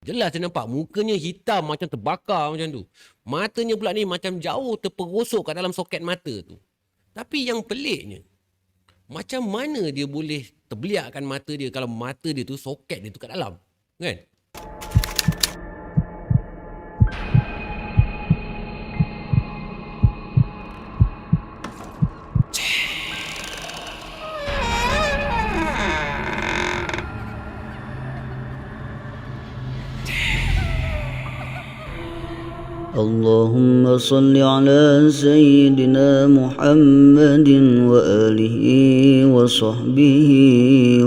Jelas dia nampak mukanya hitam macam terbakar macam tu. Matanya pula ni macam jauh terperosok kat dalam soket mata tu. Tapi yang peliknya, macam mana dia boleh terbeliakkan mata dia kalau mata dia tu, soket dia tu kat dalam, kan? اللهم صل على سيدنا محمد وآله وصحبه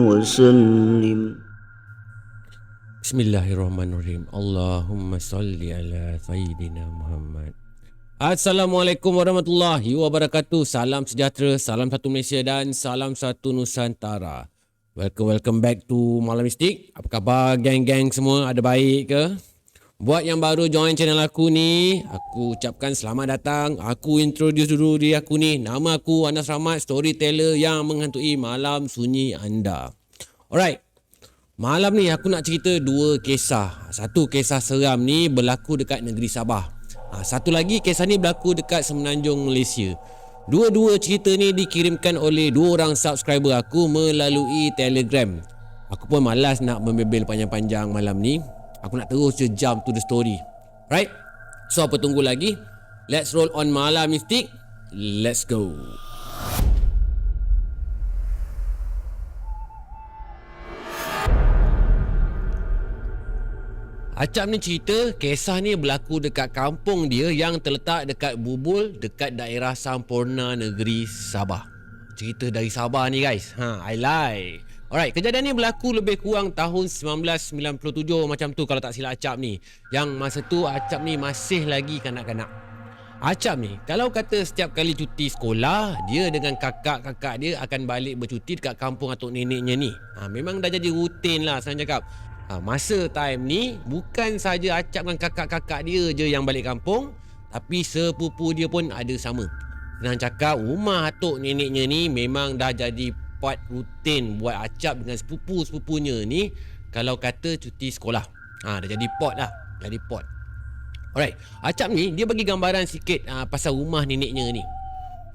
وسلم. Bismillahirrahmanirrahim. Allahumma salli ala Sayyidina Muhammad. Assalamualaikum warahmatullahi wabarakatuh. Salam sejahtera, salam satu Malaysia dan salam satu Nusantara. Welcome back to Malam Mistik. Apa khabar geng-geng semua? Ada baik ke? Buat yang baru join channel aku ni, aku ucapkan selamat datang. Aku introduce dulu diri aku ni. Nama aku Anas Rahmat, storyteller yang menghantui malam sunyi anda. Alright. Malam ni aku nak cerita dua kisah. Satu kisah seram ni berlaku dekat negeri Sabah. Satu lagi kisah ni berlaku dekat Semenanjung Malaysia. Dua-dua cerita ni dikirimkan oleh dua orang subscriber aku melalui Telegram. Aku pun malas nak membebel panjang-panjang malam ni. Aku nak terus je jump to the story. Right? So apa tunggu lagi? Let's roll on Malam Mistik. Let's go. Acap ni cerita, kisah ni berlaku dekat kampung dia yang terletak dekat Bubul, dekat daerah Sampurna, negeri Sabah. Cerita dari Sabah ni guys. I lie. Alright, kejadian ni berlaku lebih kurang tahun 1997 macam tu kalau tak silap Acap ni. Yang masa tu Acap ni masih lagi kanak-kanak. Acap ni, kalau kata setiap kali cuti sekolah, dia dengan kakak-kakak dia akan balik bercuti dekat kampung atuk neneknya ni. Memang dah jadi rutin lah senang cakap. Masa time ni, bukan saja Acap dengan kakak-kakak dia je yang balik kampung, tapi sepupu dia pun ada sama. Senang cakap, rumah atuk neneknya ni memang dah jadi part rutin buat Acap dengan sepupu-sepupunya ni kalau kata cuti sekolah. Dah jadi pot lah. Jadi pot. Alright. Acap ni dia bagi gambaran sikit pasal rumah neneknya ni.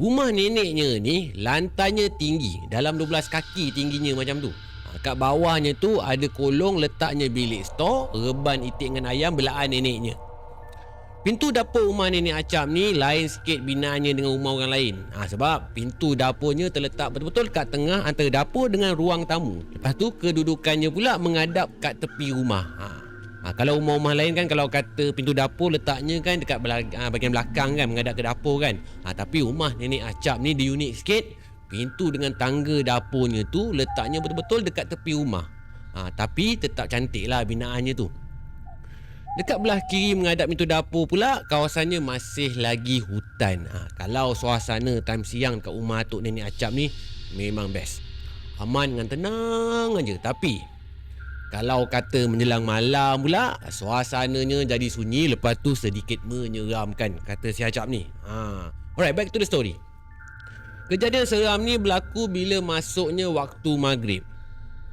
Rumah neneknya ni lantainya tinggi. Dalam 12 kaki tingginya macam tu. Kat bawahnya tu ada kolong letaknya bilik stor, reban itik dengan ayam belaan neneknya. Pintu dapur rumah nenek Acap ni lain sikit binaannya dengan rumah orang lain. Sebab pintu dapurnya terletak betul-betul kat tengah antara dapur dengan ruang tamu. Lepas tu kedudukannya pula menghadap kat tepi rumah. Kalau rumah-rumah lain kan kalau kata pintu dapur letaknya kan dekat bahagian belakang kan, menghadap ke dapur kan. Tapi rumah nenek Acap ni dia unik sikit. Pintu dengan tangga dapurnya tu letaknya betul-betul dekat tepi rumah. Tapi tetap cantik lah binaannya tu. Dekat belah kiri menghadap pintu dapur pula, kawasannya masih lagi hutan. Kalau suasana time siang kat rumah atuk nenek Acap ni memang best. Aman dengan tenang aja. Tapi kalau kata menjelang malam pula, suasananya jadi sunyi, lepas tu sedikit menyeramkan, kata si Acap ni. Alright, back to the story. Kejadian seram ni berlaku bila masuknya waktu maghrib.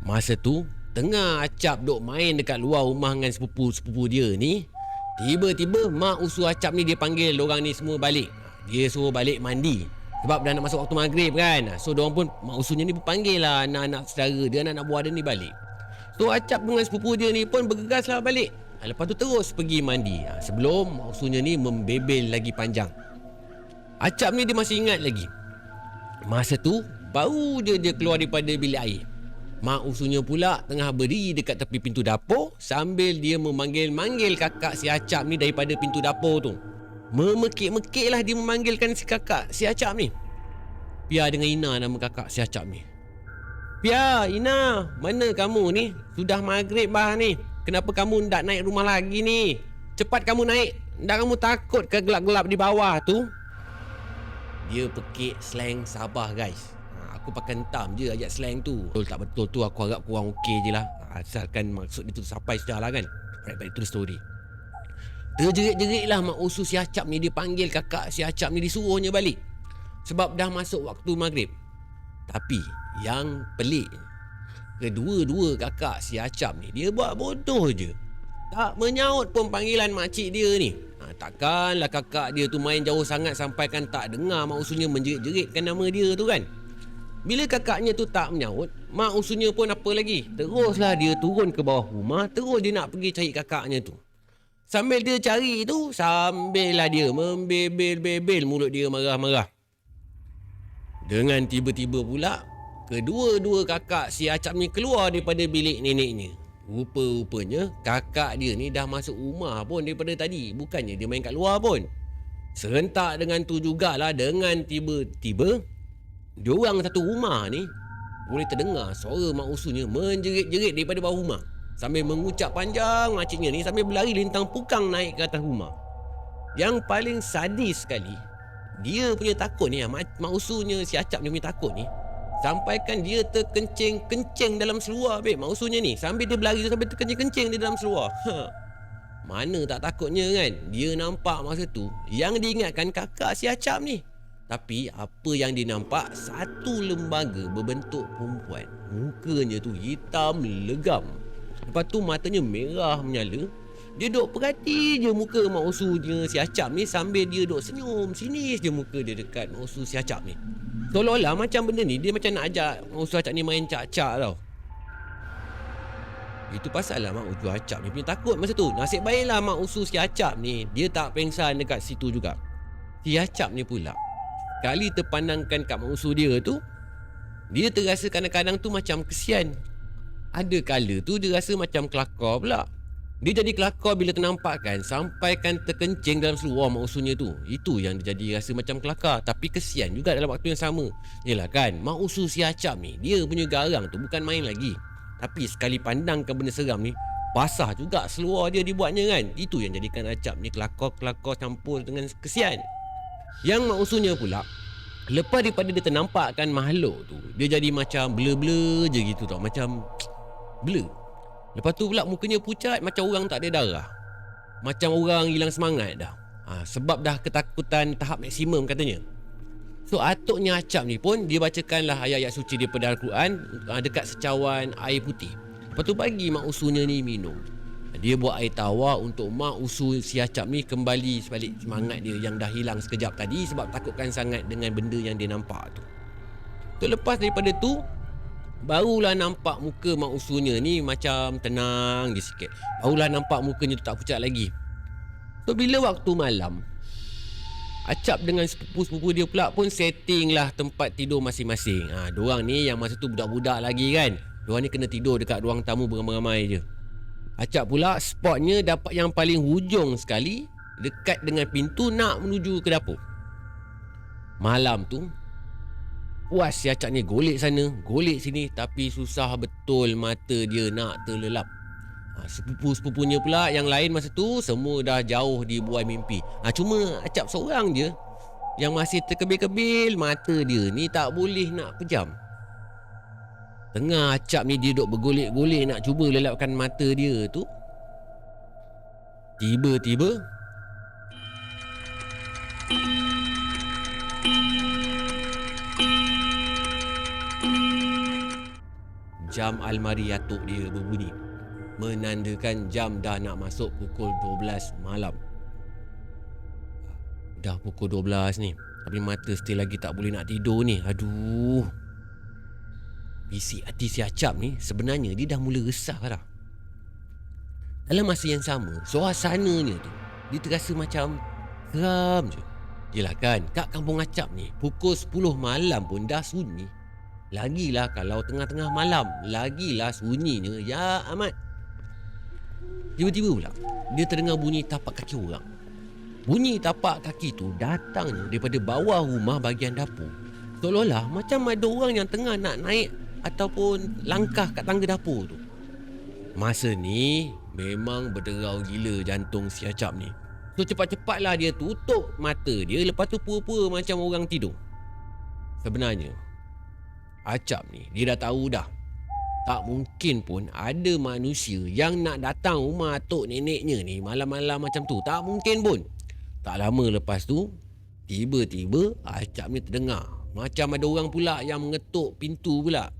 Masa tu tengah Acap duk main dekat luar rumah dengan sepupu-sepupu dia ni, tiba-tiba mak usu Acap ni dia panggil diorang ni semua balik. Dia suruh balik mandi sebab dah nak masuk waktu maghrib kan. So diorang pun, mak usunya ni pun panggil lah anak-anak saudara dia, anak-anak buah dia ni balik. So Acap dengan sepupu dia ni pun bergegas lah balik. Lepas tu terus pergi mandi sebelum mak usunya ni membebel lagi panjang. Acap ni dia masih ingat lagi. Masa tu baru dia keluar daripada bilik air. Mak usunya pula tengah berdiri dekat tepi pintu dapur sambil dia memanggil-manggil kakak si Acap ni daripada pintu dapur tu. Memekik-mekik lah dia memanggilkan si kakak si Acap ni. Pia dengan Ina nama kakak si Acap ni. Pia, Ina, mana kamu ni? Sudah maghrib bah ni. Kenapa kamu tak naik rumah lagi ni? Cepat kamu naik. Tak kamu takut ke gelap-gelap di bawah tu? Dia pekik slang Sabah guys. Aku pakai hentam je ayat slang tu. Betul tak betul tu aku harap kurang okey je lah. Asalkan maksud dia tu sampai sudah lah kan. Right, back to the story. Terjerit-jerit lah mak usus si Acap ni. Dia panggil kakak si Acap ni, disuruhnya balik sebab dah masuk waktu maghrib. Tapi yang pelik, kedua-dua kakak si Acap ni dia buat bodoh je. Tak menyaut pun panggilan makcik dia ni. Takkanlah kakak dia tu main jauh sangat sampaikan tak dengar mak usulnya menjerit-jeritkan nama dia tu kan. Bila kakaknya tu tak menyaut, mak usulnya pun apa lagi? Teruslah dia turun ke bawah rumah, terus dia nak pergi cari kakaknya tu. Sambil dia cari tu, sambillah dia membebel-bebel mulut dia marah-marah. Dengan tiba-tiba pula, kedua-dua kakak si Acap ni keluar daripada bilik neneknya. Rupa-rupanya kakak dia ni dah masuk rumah pun daripada tadi. Bukannya dia main kat luar pun. Serentak dengan tu jugalah, dengan tiba-tiba diorang satu rumah ni boleh terdengar suara mak usunya menjerit-jerit daripada bawah rumah. Sambil mengucap panjang makciknya ni sambil berlari lintang pukang naik ke atas rumah. Yang paling sadis sekali, dia punya takut ni, mak usunya si Acap ni punya takut ni, sampaikan dia terkencing-kencing dalam seluar mak usunya ni. Sambil dia berlari tu sambil terkencing-kencing di dalam seluar. Mana tak takutnya kan. Dia nampak masa tu yang diingatkan kakak si Acap ni. Tapi apa yang dia nampak, satu lembaga berbentuk perempuan. Mukanya tu hitam legam. Lepas tu matanya merah menyala. Dia duk perhati je muka mak usunya si Acap ni sambil dia duk senyum. Sinis je muka dia dekat mak usu si Acap ni. Seolah-olah macam benda ni dia macam nak ajak mak usu Acap ni main cak-cak tau. Itu pasal lah mak usu Acap ni punya takut masa tu. Nasib baiklah mak usu si Acap ni dia tak pengsan dekat situ juga. Si Acap ni pula, kali terpandangkan kat mak usu dia tu, dia terasa kadang-kadang tu macam kesian. Ada kala tu dia rasa macam kelakar pula. Dia jadi kelakar bila ternampakkan sampaikan terkencing dalam seluar mak usunya tu. Itu yang dia jadi rasa macam kelakar, tapi kesian juga dalam waktu yang sama. Yelah kan, mak usu si Acap ni, dia punya garang tu bukan main lagi. Tapi sekali pandangkan benda seram ni, basah juga seluar dia dibuatnya kan. Itu yang jadikan Acap ni kelakar-kelakar campur dengan kesian. Yang mak usunya pula, lepas daripada dia ternampakkan makhluk tu, dia jadi macam blur-blur je gitu tau. Macam blur. Lepas tu pula mukanya pucat macam orang tak ada darah. Macam orang hilang semangat dah. Sebab dah ketakutan tahap maksimum katanya. So atuknya Acap ni pun dia bacakanlah ayat-ayat suci daripada Al-Quran dekat secawan air putih. Lepas tu bagi mak usunya ni minum. Dia buat air tawar untuk mak usu si Acap ni kembali sebalik semangat dia yang dah hilang sekejap tadi sebab takutkan sangat dengan benda yang dia nampak tu. So lepas daripada tu, barulah nampak muka mak usunya ni macam tenang je sikit. Barulah nampak mukanya tu tak pucat lagi. So bila waktu malam, Acap dengan sepupu-sepupu dia pula pun setting lah tempat tidur masing-masing. Diorang ni yang masa tu budak-budak lagi kan. Diorang ni kena tidur dekat ruang tamu beramai-ramai je. Acap pula spotnya dapat yang paling hujung sekali, dekat dengan pintu nak menuju ke dapur. Malam tu puas si Acap ni golek sana, golek sini, tapi susah betul mata dia nak terlelap. Sepupu-sepupunya pula yang lain masa tu semua dah jauh di buai mimpi. Cuma Acap seorang je yang masih terkebil-kebil, mata dia ni tak boleh nak pejam. Tengah Acap ni dia duk bergolek-golek nak cuba lelapkan mata dia tu, tiba-tiba jam almari atuk dia berbunyi, menandakan jam dah nak masuk pukul 12 malam. Dah pukul 12 ni, tapi mata still lagi tak boleh nak tidur ni. Aduh. Bisik hati si Acap ni sebenarnya dia dah mula resah dah. Dalam masa yang sama, suasananya tu dia terasa macam seram je. Yelah kan, kat kampung Acap ni pukul 10 malam pun dah sunyi. Lagilah kalau tengah-tengah malam, lagilah sunyinya, ya amat. Tiba-tiba pula dia terdengar bunyi tapak kaki orang. Bunyi tapak kaki tu datangnya daripada bawah rumah bahagian dapur. Seolah-olah macam ada orang yang tengah nak naik ataupun langkah kat tangga dapur tu. Masa ni memang berderau gila jantung si Acap ni. So cepat-cepatlah dia tutup mata dia, lepas tu pura-pura macam orang tidur. Sebenarnya Acap ni dia dah tahu dah, tak mungkin pun ada manusia yang nak datang rumah atuk neneknya ni malam-malam macam tu. Tak mungkin pun. Tak lama lepas tu, tiba-tiba Acap ni terdengar macam ada orang pula yang mengetuk pintu pula.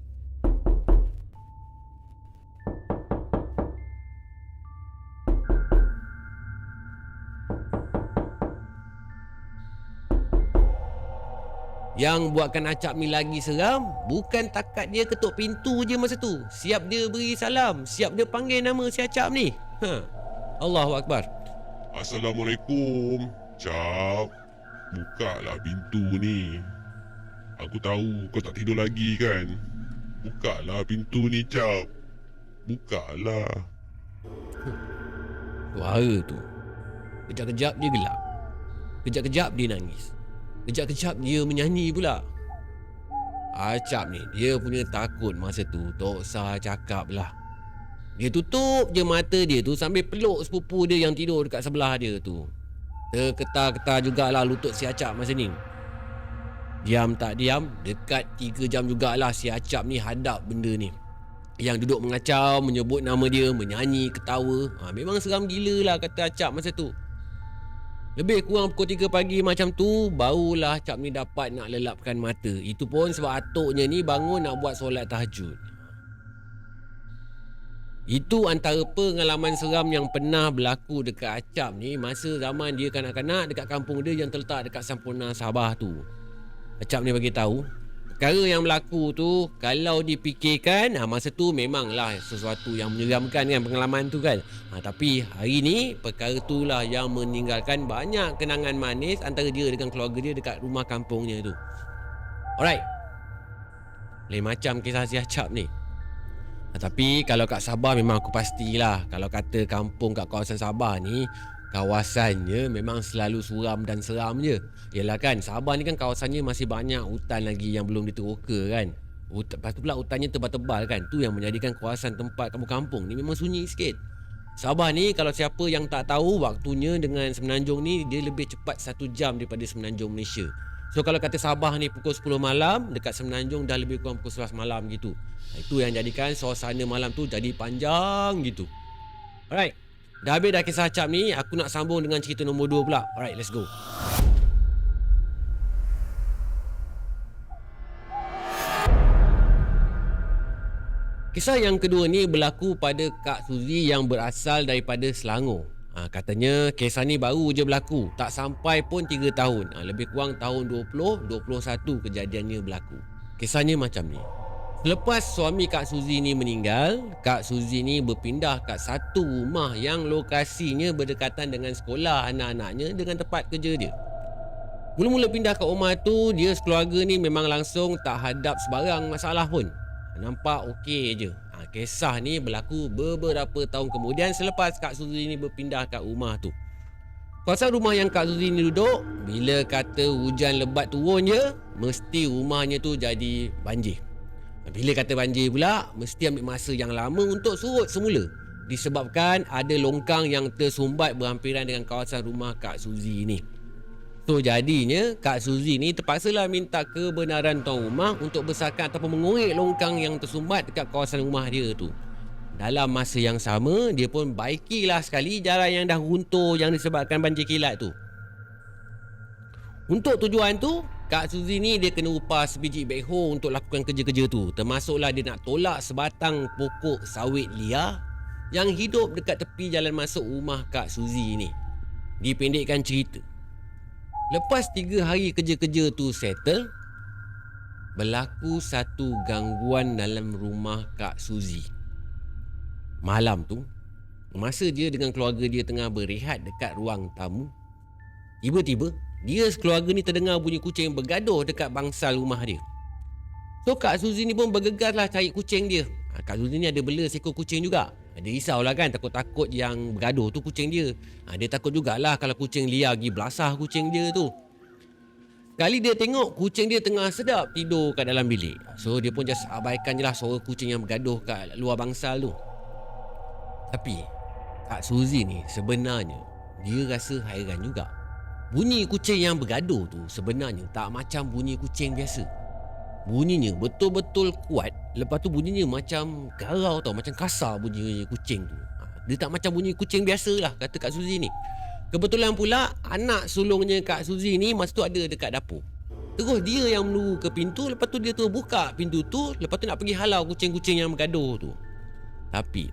Yang buatkan Acap ni lagi seram, bukan takat dia ketuk pintu je masa tu. Siap dia beri salam, siap dia panggil nama si Acap ni. Allahu Akbar. Assalamualaikum. Cap, bukalah pintu ni. Aku tahu kau tak tidur lagi kan? Bukalah pintu ni, Cap. Bukalah. Suara tu, kejap-kejap dia gelap, kejap-kejap dia nangis, kejap-kejap dia menyanyi pula. Acap ni, dia punya takut masa tu tak usah cakap lah. Dia tutup je mata dia tu sambil peluk sepupu dia yang tidur dekat sebelah dia tu. Terketar-ketar jugalah lutut si Acap masa ni. Diam tak diam, dekat 3 jam jugalah si Acap ni hadap benda ni. Yang duduk mengacau, menyebut nama dia, menyanyi, ketawa. Memang seram gila lah kata Acap masa tu. Lebih kurang pukul 3 pagi macam tu, barulah Acap ni dapat nak lelapkan mata. Itu pun sebab atuknya ni bangun nak buat solat tahajud. Itu antara pengalaman seram yang pernah berlaku dekat Acap ni masa zaman dia kanak-kanak dekat kampung dia yang terletak dekat Sampurna, Sabah tu. Acap ni bagi tahu, perkara yang berlaku tu kalau dipikirkan masa tu memanglah sesuatu yang menyeramkan kan pengalaman tu kan. Tapi hari ni perkara tu lah yang meninggalkan banyak kenangan manis antara dia dengan keluarga dia dekat rumah kampungnya tu. Alright. Lain macam kisah si Acap ni. Tapi kalau kat Sabah memang aku pastilah kalau kata kampung kat kawasan Sabah ni, kawasannya memang selalu suram dan seram je. Yalah kan, Sabah ni kan kawasannya masih banyak hutan lagi yang belum diteroka kan. Lepas tu pula hutannya tebal-tebal kan. Tu yang menjadikan kawasan tempat kampung-kampung ni memang sunyi sikit. Sabah ni kalau siapa yang tak tahu, waktunya dengan Semenanjung ni dia lebih cepat 1 jam daripada Semenanjung Malaysia. So kalau kata Sabah ni pukul 10 malam, dekat Semenanjung dah lebih kurang pukul 11 malam gitu. Itu yang jadikan suasana malam tu jadi panjang gitu. Alright. Dah habis dah kisah Acap ni, aku nak sambung dengan cerita nombor 2 pula. Alright, let's go. Kisah yang kedua ni berlaku pada Kak Suzy yang berasal daripada Selangor. Katanya kisah ni baru je berlaku, tak sampai pun 3 tahun. Lebih kurang tahun 2021 kejadiannya berlaku. Kisahnya macam ni. Selepas suami Kak Suzy ni meninggal, Kak Suzy ni berpindah kat satu rumah yang lokasinya berdekatan dengan sekolah anak-anaknya dengan tempat kerja dia. Mula-mula pindah kat rumah tu, dia sekeluarga ni memang langsung tak hadap sebarang masalah pun. Nampak okey je. Kisah ni berlaku beberapa tahun kemudian selepas Kak Suzy ni berpindah kat rumah tu. Kawasan rumah yang Kak Suzy ni duduk, bila kata hujan lebat turun je, mesti rumahnya tu jadi banjir. Bila kata banjir pula, mesti ambil masa yang lama untuk surut semula. Disebabkan ada longkang yang tersumbat berhampiran dengan kawasan rumah Kak Suzy ni. So jadinya Kak Suzy ni terpaksalah minta kebenaran tuan rumah untuk besarkan ataupun mengorek longkang yang tersumbat dekat kawasan rumah dia tu. Dalam masa yang sama, dia pun baikilah sekali jalan yang dah runtuh yang disebabkan banjir kilat tu. Untuk tujuan tu, Kak Suzy ni dia kena upah sebiji backhoe untuk lakukan kerja-kerja tu. Termasuklah dia nak tolak sebatang pokok sawit liar yang hidup dekat tepi jalan masuk rumah Kak Suzy ni. Dipendekkan cerita, lepas 3 hari kerja-kerja tu settle, berlaku satu gangguan dalam rumah Kak Suzy. Malam tu, masa dia dengan keluarga dia tengah berehat dekat ruang tamu, tiba-tiba dia sekeluarga ni terdengar bunyi kucing bergaduh dekat bangsal rumah dia. So Kak Suzy ni pun bergegaslah cari kucing dia. Kak Suzy ni ada bela seekor kucing juga. Dia risaulah kan, takut-takut yang bergaduh tu kucing dia. Dia takut jugalah kalau kucing liar pergi belasah kucing dia tu. Sekali dia tengok kucing dia tengah sedap tidur kat dalam bilik. So dia pun just abaikan je lah suara kucing yang bergaduh kat luar bangsal tu. Tapi Kak Suzy ni sebenarnya dia rasa hairan juga. Bunyi kucing yang bergaduh tu sebenarnya tak macam bunyi kucing biasa. Bunyinya betul-betul kuat. Lepas tu bunyinya macam garau tau, macam kasar bunyi kucing tu. Dia tak macam bunyi kucing biasa lah, kata Kak Suzy ni. Kebetulan pula anak sulungnya Kak Suzy ni masa tu ada dekat dapur. Terus dia yang menunggu ke pintu. Lepas tu dia tu buka pintu tu. Lepas tu nak pergi halau kucing-kucing yang bergaduh tu. Tapi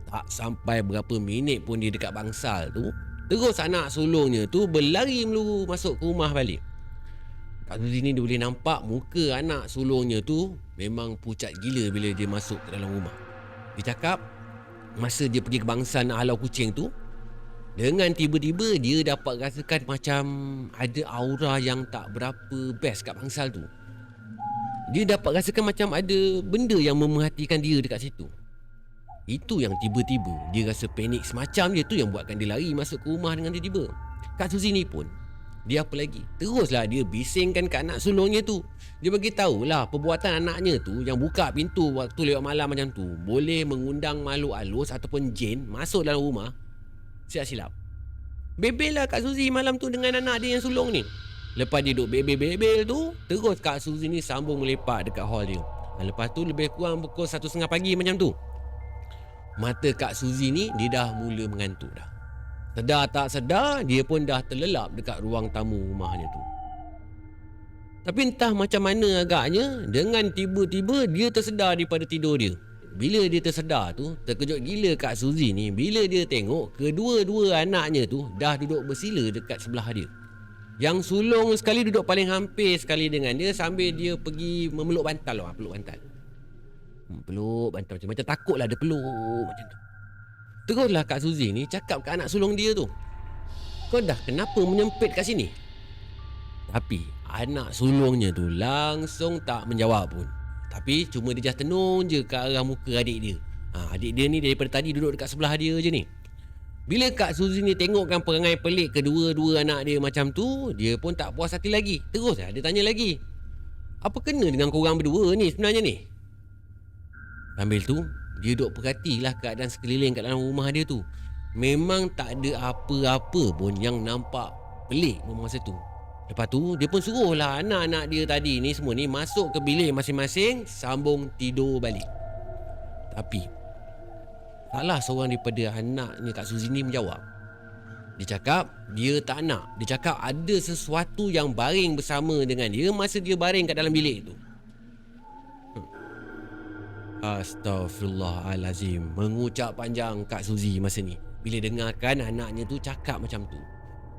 tak sampai berapa minit pun dia dekat bangsal tu, terus anak sulungnya tu berlari meluru masuk ke rumah balik. Kak Suzy ni dia boleh nampak muka anak sulungnya tu memang pucat gila bila dia masuk ke dalam rumah. Dia cakap masa dia pergi kebangsaan nak halau kucing tu, dengan tiba-tiba dia dapat rasakan macam ada aura yang tak berapa best kat bangsal tu. Dia dapat rasakan macam ada benda yang memerhatikan dia dekat situ. Itu yang tiba-tiba dia rasa panik semacam dia tu yang buatkan dia lari masuk ke rumah dengan tiba-tiba. Kak Suzy ni pun dia apa lagi? Teruslah dia bisingkan kat anak sulungnya tu. Dia bagi tahulah perbuatan anaknya tu yang buka pintu waktu lewat malam macam tu boleh mengundang makhluk halus ataupun jin masuk dalam rumah. Siap silap. Bebel lah Kak Suzy malam tu dengan anak dia yang sulung ni. Lepas dia duduk bebel-bebel tu, terus Kak Suzy ni sambung melepak dekat hall dia. Lepas tu lebih kurang pukul 1:30 pagi macam tu, mata Kak Suzy ni dia dah mula mengantuk dah. Sedar tak sedar, dia pun dah terlelap dekat ruang tamu rumahnya tu. Tapi entah macam mana agaknya, dengan tiba-tiba dia tersedar daripada tidur dia. Bila dia tersedar tu, terkejut gila Kak Suzy ni bila dia tengok kedua-dua anaknya tu dah duduk bersila dekat sebelah dia. Yang sulung sekali duduk paling hampir sekali dengan dia sambil dia pergi memeluk bantal lah, peluk bantal. Peluk bantal macam takutlah dia peluk macam tu. Teruslah Kak Suzy ni cakap kat anak sulung dia tu, kau dah kenapa menyempit kat sini? Tapi anak sulungnya tu langsung tak menjawab pun. Tapi cuma dia just tenung je ke arah muka adik dia. Adik dia ni daripada tadi duduk dekat sebelah dia je ni. Bila Kak Suzy ni tengokkan perangai pelik kedua-dua anak dia macam tu, dia pun tak puas hati lagi. Teruslah dia tanya lagi, apa kena dengan korang berdua ni sebenarnya ni? Sambil tu dia duk perhatilah keadaan sekeliling kat dalam rumah dia tu. Memang tak ada apa-apa pun yang nampak pelik masa tu. Lepas tu dia pun suruhlah anak-anak dia tadi ni semua ni masuk ke bilik masing-masing, sambung tidur balik. Tapi salah seorang daripada anaknya Kak Suzy ni menjawab. Dia cakap dia tak nak. Dia cakap ada sesuatu yang baring bersama dengan dia masa dia baring kat dalam bilik tu. Astaghfirullahalazim, mengucap panjang Kak Suzy masa ni bila dengarkan anaknya tu cakap macam tu.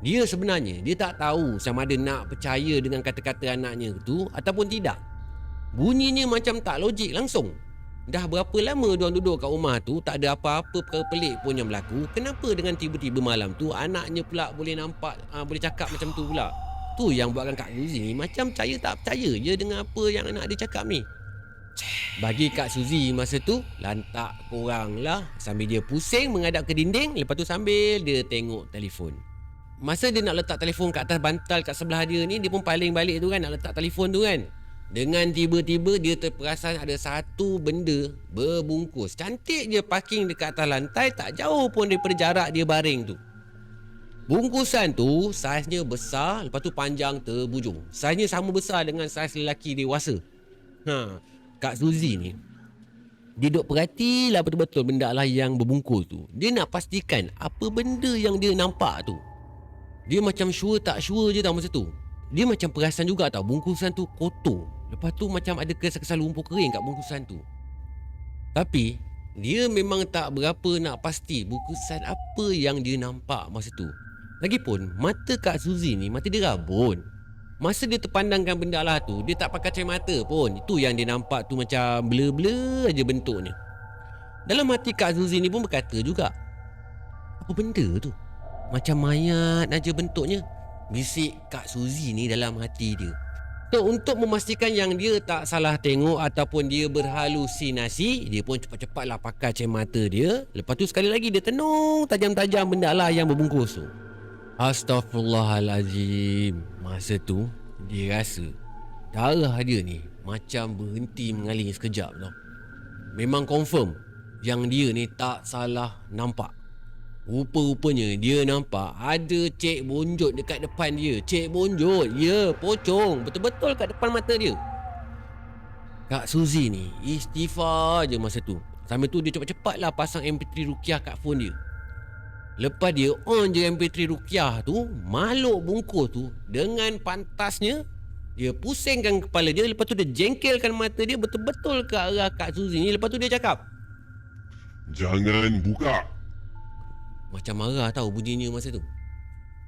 Dia sebenarnya dia tak tahu sama ada nak percaya dengan kata-kata anaknya tu ataupun tidak. Bunyinya macam tak logik langsung. Dah berapa lama diorang duduk kat rumah tu, tak ada apa-apa perkara pelik pun yang berlaku. Kenapa dengan tiba-tiba malam tu anaknya pula boleh nampak, boleh cakap macam tu pula? Tu yang buatkan Kak Suzy ni macam percaya tak percaya je dengan apa yang anak dia cakap ni. Bagi Kak Suzy masa tu lantak korang lah, sambil dia pusing menghadap ke dinding. Lepas tu sambil dia tengok telefon. Masa dia nak letak telefon kat atas bantal kat sebelah dia ni, dia pun paling balik tu kan nak letak telefon tu kan. Dengan tiba-tiba dia terperasan ada satu benda berbungkus cantik je parking dekat atas lantai, tak jauh pun daripada jarak dia baring tu. Bungkusan tu saiznya besar, lepas tu panjang terbujung. Saiznya sama besar dengan saiz lelaki dewasa. Kak Suzy ni dia duk perhatilah betul-betul benda lah yang berbungkus tu. Dia nak pastikan apa benda yang dia nampak tu. Dia macam sure tak sure je tau masa tu. Dia macam perasan juga tau bungkusan tu kotor. Lepas tu macam ada kesan-kesan lumpur kering kat bungkusan tu. Tapi dia memang tak berapa nak pasti bungkusan apa yang dia nampak masa tu. Lagipun mata Kak Suzy ni mata dia rabun. Masa dia terpandangkan benda lah tu, dia tak pakai kacamata pun. Itu yang dia nampak tu macam blur-blur aja bentuknya. Dalam hati Kak Suzy ni pun berkata juga, apa benda tu? Macam mayat aja bentuknya, bisik Kak Suzy ni dalam hati dia. So untuk memastikan yang dia tak salah tengok ataupun dia berhalusinasi, dia pun cepat-cepatlah pakai kacamata dia. Lepas tu sekali lagi dia tenung tajam-tajam benda lah yang berbungkus tu. Astaghfirullahalazim. Masa tu dia rasa darah dia ni macam berhenti mengalir sekejap tau. Memang confirm yang dia ni tak salah nampak. Rupa-rupanya dia nampak ada Cik Bonjot dekat depan dia. Cik Bonjot, ya, pocong betul-betul kat depan mata dia. Kak Suzy ni istighfar je masa tu. Sambil tu dia cepat-cepatlah pasang MP3 Ruqyah kat phone dia. Lepas dia on je MP3 Ruqyah tu, makhluk bungkus tu dengan pantasnya dia pusingkan kepala dia. Lepas tu dia jengkelkan mata dia betul-betul ke arah Kak Suzy ni. Lepas tu dia cakap, jangan buka. Macam marah tau bunyinya masa tu.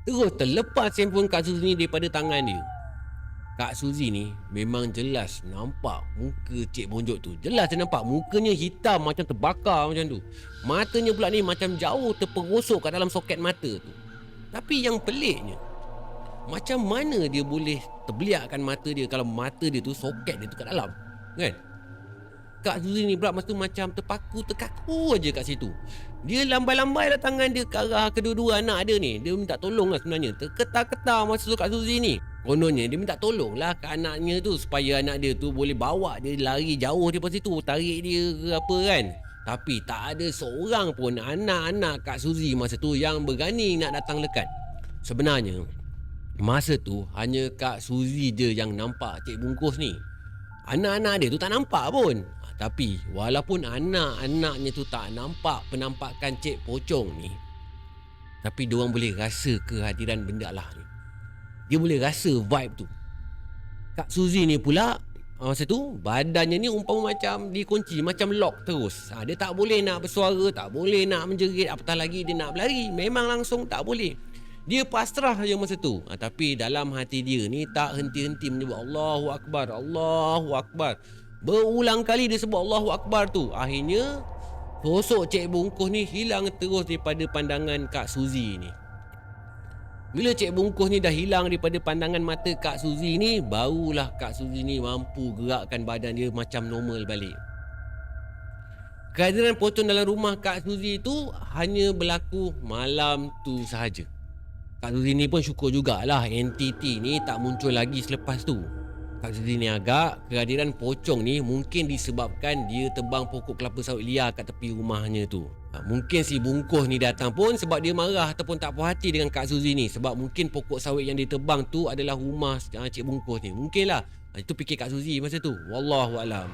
Terus terlepas handphone Kak Suzy ni daripada tangan dia. Kak Suzy ni memang jelas nampak muka Cik Bonjok tu. Jelas dia nampak mukanya hitam macam terbakar macam tu. Matanya pula ni macam jauh terperosok kat dalam soket mata tu. Tapi yang peliknya, macam mana dia boleh terbeliakkan mata dia kalau mata dia tu soket dia tu kat dalam, kan? Kak Suzy ni pula masa tu macam terkaku aja kat situ. Dia lambai-lambai lah tangan dia ke arah kedua-dua anak dia ni. Dia minta tolong lah sebenarnya. Terketar-ketar masa tu Kak Suzy ni. Kononnya dia minta tolong lah ke anaknya tu supaya anak dia tu boleh bawa dia lari jauh daripada situ, tarik dia ke apa kan. Tapi tak ada seorang pun anak-anak Kak Suzy masa tu yang berani nak datang lekat. Sebenarnya masa tu hanya Kak Suzy je yang nampak Cik Bungkus ni. Anak-anak dia tu tak nampak pun. Tapi walaupun anak-anaknya tu tak nampak penampakan Cik Pocong ni, tapi diorang boleh rasa kehadiran benda lah ni. Dia boleh rasa vibe tu. Kak Suzy ni pula masa tu badannya ni umpama macam dikunci, macam lock terus. Dia tak boleh nak bersuara, tak boleh nak menjerit, apatah lagi dia nak berlari. Memang langsung tak boleh. Dia pasrah je masa tu. Tapi dalam hati dia ni tak henti-henti menyebut Allahu Akbar, Allahu Akbar. Berulang kali dia sebut Allahu Akbar tu. Akhirnya sosok Cik Bungkus ni hilang terus daripada pandangan Kak Suzy ni. Bila Cik Bungkus ni dah hilang daripada pandangan mata Kak Suzy ni, barulah Kak Suzy ni mampu gerakkan badan dia macam normal balik. Kehadiran pocong dalam rumah Kak Suzy tu hanya berlaku malam tu sahaja. Kak Suzy ni pun syukur jugalah entiti ni tak muncul lagi selepas tu. Kak Suzy ni agak kehadiran pocong ni mungkin disebabkan dia tebang pokok kelapa sawit liar kat tepi rumahnya tu. Mungkin si Bungkus ni datang pun sebab dia marah ataupun tak puas hati dengan Kak Suzy ni. Sebab mungkin pokok sawit yang ditebang tu adalah rumah Cik Bungkus ni. Mungkin lah. Itu fikir Kak Suzy masa tu. Wallahualam.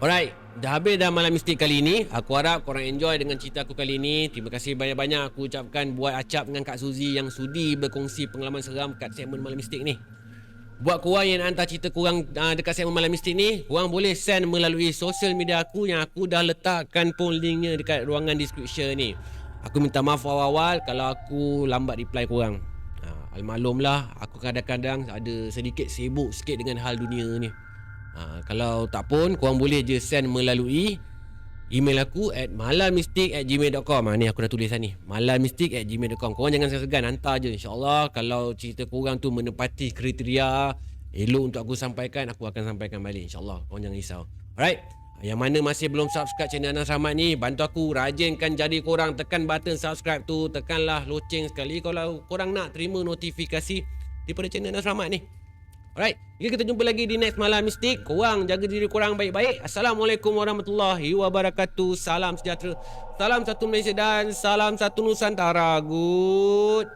Alright, dah habis dah Malam Mistik kali ni. Aku harap korang enjoy dengan cerita aku kali ni. Terima kasih banyak-banyak aku ucapkan buat Acap dengan Kak Suzy yang sudi berkongsi pengalaman seram kat segmen Malam Mistik ni. Buat korang yang hantar cerita korang dekat segmen Malam Mistik ni, korang boleh send melalui sosial media aku yang aku dah letakkan pun linknya dekat ruangan description ni. Aku minta maaf awal-awal kalau aku lambat reply korang. Maklumlah, aku kadang-kadang ada sedikit sibuk sikit dengan hal dunia ni. Kalau tak pun, korang boleh je send melalui email aku at malammistik@gmail.com. Ni aku dah tulis ni, malammistik@gmail.com. Korang jangan segan, hantar je. InsyaAllah kalau cerita korang tu menepati kriteria elok untuk aku sampaikan, aku akan sampaikan balik, InsyaAllah. Korang jangan risau. Alright, yang mana masih belum subscribe channel Anas Rahmat ni, bantu aku rajinkan jari korang, tekan button subscribe tu, tekanlah loceng sekali kalau korang nak terima notifikasi daripada channel Anas Rahmat ni. Alright, hingga kita jumpa lagi di next Malam Mistik. Korang jaga diri korang baik-baik. Assalamualaikum warahmatullahi wabarakatuh. Salam sejahtera, salam satu Malaysia dan salam satu Nusantara. Good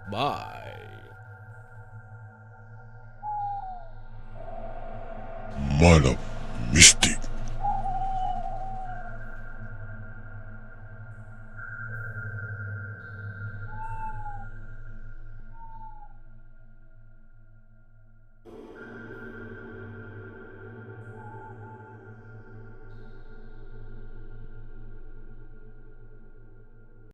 bye. Malam Mistik.